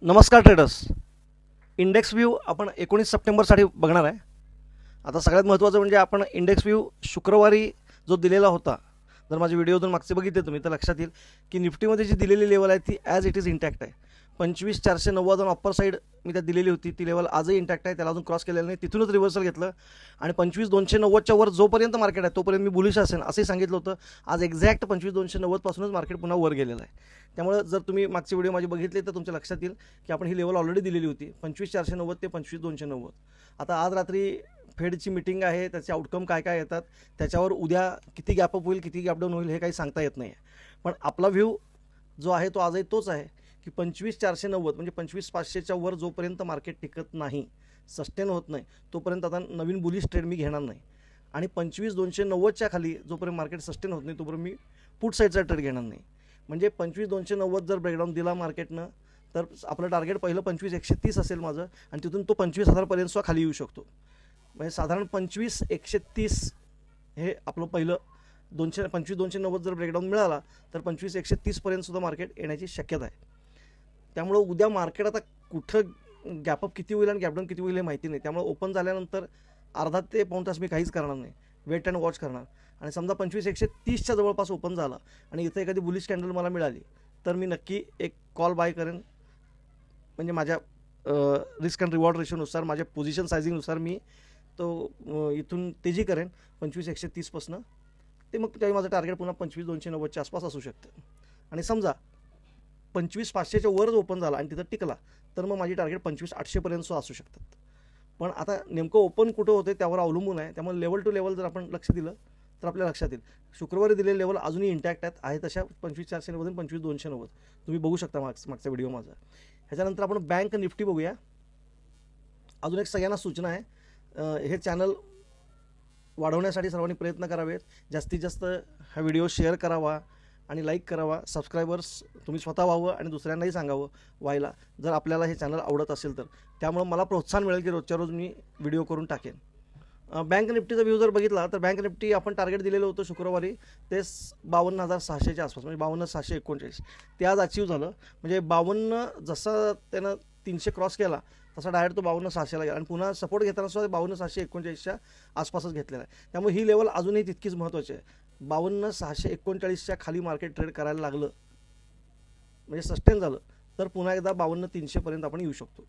नमस्कार traders. Index view आपण 19 सप्टेंबरसाठी बघणार आहे. आता सगळ्यात महत्त्वाचं म्हणजे आपण इंडेक्स व्ह्यू शुक्रवारी जो दिलेला होता, जर माझे व्हिडिओतून मागचे बघितले तुम्ही तर लक्षात येईल की निफ्टीमध्ये जी दिलेली लेवल आहे ती ॲज इट इज इंटॅक्ट आहे. 25,490 अप्पर साईड मी त्यात दिलेली होती, ती लेवल आजही इंटॅक्ट आहे, त्याला अजून क्रॉस केलेलं नाही. तिथूनच रिव्हर्सल घेतलं आणि 25,290च्या वर जोपर्यंत मार्केट आहे तोपर्यंत मी बुलिश असेल असंही सांगितलं होतं. आज एक्झॅक्ट 25,290 पासूनच मार्केट पुन्हा वर गेलेलं आहे. त्यामुळे जर तुम्ही मागचे व्हिडिओ माझे बघितले तर तुमच्या लक्षात येईल की आपण ही लेवल ऑलरेडी दिलेली होती, 25,490 ते 25,290. आता आज रात्री फेडची मीटिंग आहे, त्याचे आउटकम काय काय येतात त्याच्यावर उद्या किती गॅपअप होईल किती गॅपडाऊन होईल हे काही सांगता येत नाही आहे. पण आपला व्ह्यू जो आहे तो आजही तोच आहे की 25,490 म्हणजे 25,500च्या वर जोपर्यंत मार्केट टिकत नाही, सस्टेन होत नाही, तोपर्यंत आता नवीन बुलिश ट्रेड मी घेणार नाही. आणि 25,290च्या खाली जोपर्यंत मार्केट सस्टेन होत नाही तोपर्यंत मी पुट साईडचा ट्रेड घेणार नाही. म्हणजे 25,290 जर ब्रेकडाऊन दिला मार्केटनं तर आपलं टार्गेट पहिलं 25,130 असेल माझं, आणि तिथून तो 25,000पर्यंत सुद्धा खाली येऊ शकतो. म्हणजे साधारण 25,130 हे आपलं पहिलं 25,290 जर ब्रेकडाऊन मिळाला तर 25,130पर्यंत सुद्धा मार्केट येण्याची शक्यता आहे. त्यामुळं उद्या मार्केट आता कुठं गॅपअप किती होईल आणि गॅपडाऊन किती होईल हे माहिती नाही. त्यामुळे ओपन झाल्यानंतर अर्धा ते पाऊण तास मी काहीच करणार नाही, वेट अँड वॉच करणार. आणि समजा 25,130च्या जवळपास ओपन झाला आणि इथं एखादी बुलिश कॅन्डल मला मिळाली तर मी नक्की एक कॉल बाय करेन. म्हणजे माझ्या रिस्क अँड रिवॉर्ड रेशोनुसार, माझ्या पोझिशन सायझिंगनुसार मी तो इथून तेजी करेन 25,130पासून. ते मग त्यावेळी माझं टार्गेट पुन्हा 25,290च्या आसपास असू शकतं. आणि समजा 25,500च्या वर ओपन झाला आणि तिथं टिकला तर मग माझी टार्गेट 25,800पर्यंत सुद्धा असू शकतात. पण आता नेमकं ओपन कुठं होते त्यावर अवलंबून आहे. त्यामुळे लेवल टू लेवल जर आपण लक्ष दिलं तर आपल्या लक्षात येईल शुक्रवारी दिलेले लेवल अजूनही इंटॅक्ट आहेत तशा 25,490 25,290 तुम्ही बघू शकता मागचा व्हिडिओ माझा. ह्याच्यानंतर आपण बँक निफ्टी बघूया. अजून एक सगळ्यांना सूचना आहे, हे चॅनल वाढवण्यासाठी सर्वांनी प्रयत्न करावेत. जास्तीत जास्त हा व्हिडिओ शेअर करावा आणि लाईक करावा. सबस्क्रायबर्स तुम्ही स्वतः व्हावं आणि दुसऱ्यांनाही सांगावं व्हायला, जर आपल्याला हे चॅनल आवडत असेल तर. त्यामुळं मला प्रोत्साहन मिळेल की रोजच्या रोज मी व्हिडिओ करून टाकेन. बँक निफ्टीचा व्ह्यू जर बघितला तर बँक निफ्टी आपण टार्गेट दिलेलं होतं शुक्रवारी ते 52,600च्या आसपास, म्हणजे 52,639. ते आज अचीव झालं. म्हणजे 52 जसा त्यानं 300 क्रॉस केला तसा डायरेक्ट तो 52,600ला गेला आणि पुन्हा सपोर्ट घेताना सुद्धा 52,639च्या आसपासच घेतलेला आहे. त्यामुळे ही लेवल अजूनही तितकीच महत्त्वाची आहे. 52,639च्या खाली मार्केट ट्रेड करायला लागलं म्हणजे सस्टेन झालं तर पुन्हा एकदा 52,300पर्यंत आपण येऊ शकतो.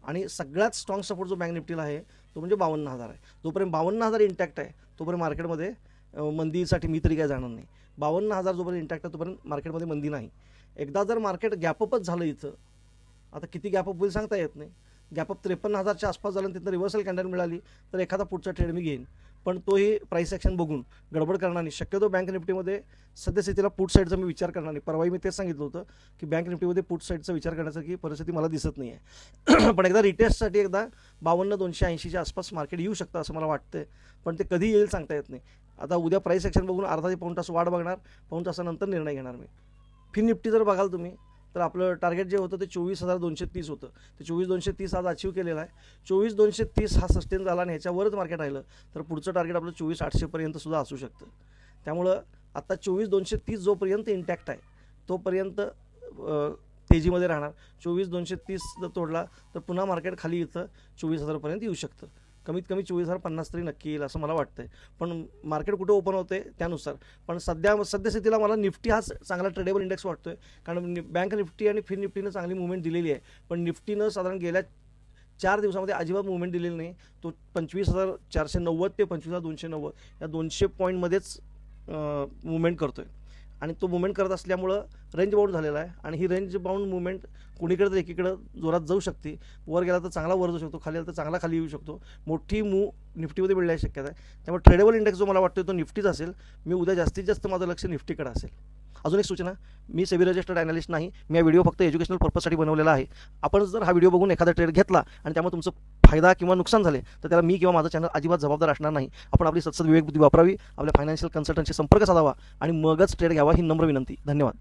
आणि सगळ्यात स्ट्रॉंग सपोर्ट जो बँक निफ्टीला आहे तो म्हणजे 52,000 आहे. जोपर्यंत 52,000 इंटॅक्ट आहे तोपर्यंत मार्केटमध्ये मंदीसाठी मी तरी काय जाणार नाही. 52,000 जोपर्यंत इंटॅक्ट आहे तोपर्यंत मार्केटमध्ये मंदी नाही. एकदा जर मार्केट गॅपअपच झालं इथं, आता किती गॅपअप होईल सांगता येत नाही. गॅपअप 53,000च्या आसपास झालं आणि तिथं रिव्हर्सल कॅन्डल मिळाली तर एखादा पुढचा ट्रेड मी घेईन. पण तोही प्राईस ॲक्शन बघून गडबड करणार नाही. शक्यतो बँक निफ्टीमध्ये सद्यस्थितीला पुट साईडचा मी विचार करणार नाही. परवाही मी तेच सांगितलं होतं की बँक निफ्टीमध्ये पुट साईडचा विचार करण्याची परिस्थिती मला दिसत नाही आहे. पण एकदा रिटेस्टसाठी एकदा 52,280च्या आसपास मार्केट येऊ शकतं असं मला वाटतं. पण ते कधी येईल सांगता येत नाही. आता उद्या प्राईस ॲक्शन बघून अर्धा ते पाऊण तास वाढ बघणार, पाऊण तासानंतर निर्णय घेणार मी. फिन निफ्टी जर बघाल तुम्ही तर आपलं टार्गेट जे होतं ते 24,230 होतं. ते 24,230 आज अचीव केलेलं आहे. 24,230 हा सस्टेन झाला आणि ह्याच्यावरच मार्केट राहिलं तर पुढचं टार्गेट आपलं 24,800पर्यंत सुद्धा असू शकतं. त्यामुळं आता 24,230 जोपर्यंत इंटॅक्ट आहे तोपर्यंत तेजीमध्ये राहणार. 24,230 जर तोडला तर पुन्हा मार्केट खाली इथं 24,000पर्यंत येऊ शकतं. कमीत कमी 24,050 तरी नक्की येईल असं मला वाटतंय. पण मार्केट कुठं ओपन होते त्यानुसार. पण सद्यस्थितीला मला निफ्टी हा चांगला ट्रेडेबल इंडेक्स वाटतोय, कारण बँक निफ्टी आणि फिन निफ्टीनं चांगली मुवमेंट दिलेली आहे. पण निफ्टीनं साधारण गेल्या 4 दिवसामध्ये अजिबात मुवमेंट दिलेली नाही. तो 25,490 ते 25,290 या 200 पॉईंटमध्येच मुवमेंट करतोय आणि तो मुवमेंट करत असल्यामुळं रेंज बाउंड झालेला आहे. आणि ही रेंज बाउंड मुवमेंट कुणीकडे तर एकीकडं जोरात जाऊ शकते. वर गेला तर चांगला वर जाऊ शकतो, खाली आला तर चांगला खाली येऊ शकतो. मोठी निफ्टीमध्ये मिळण्याची शक्यता आहे. त्यामुळे ट्रेडेबल इंडेक्स जो मला वाटतो तो निफ्टीच असेल. मी उद्या जास्तीत जास्त माझं लक्ष निफ्टीकडे असेल. अजून एक सूचना, मी सेबी रजिस्टर्ड ॲनालिस्ट नाही. मी हा व्हिडिओ फक्त एज्युकेशनल पर्पजसाठी बनवलेला आहे. आपण जर हा व्हिडिओ बघून एखादा ट्रेड घेतला आणि त्यामुळे तुमचं फायदा किंवा नुकसान झाले तर त्याला मी किंवा माझं चॅनल अजिबात जबाबदार असणार नाही. आपण आपली सतत विवेक बुद्धी वापरावी, आपल्या फायनान्शियल कन्सल्टंटशी संपर्क साधावा आणि मगच ट्रेड घ्यावा ही नम्र विनंती. धन्यवाद.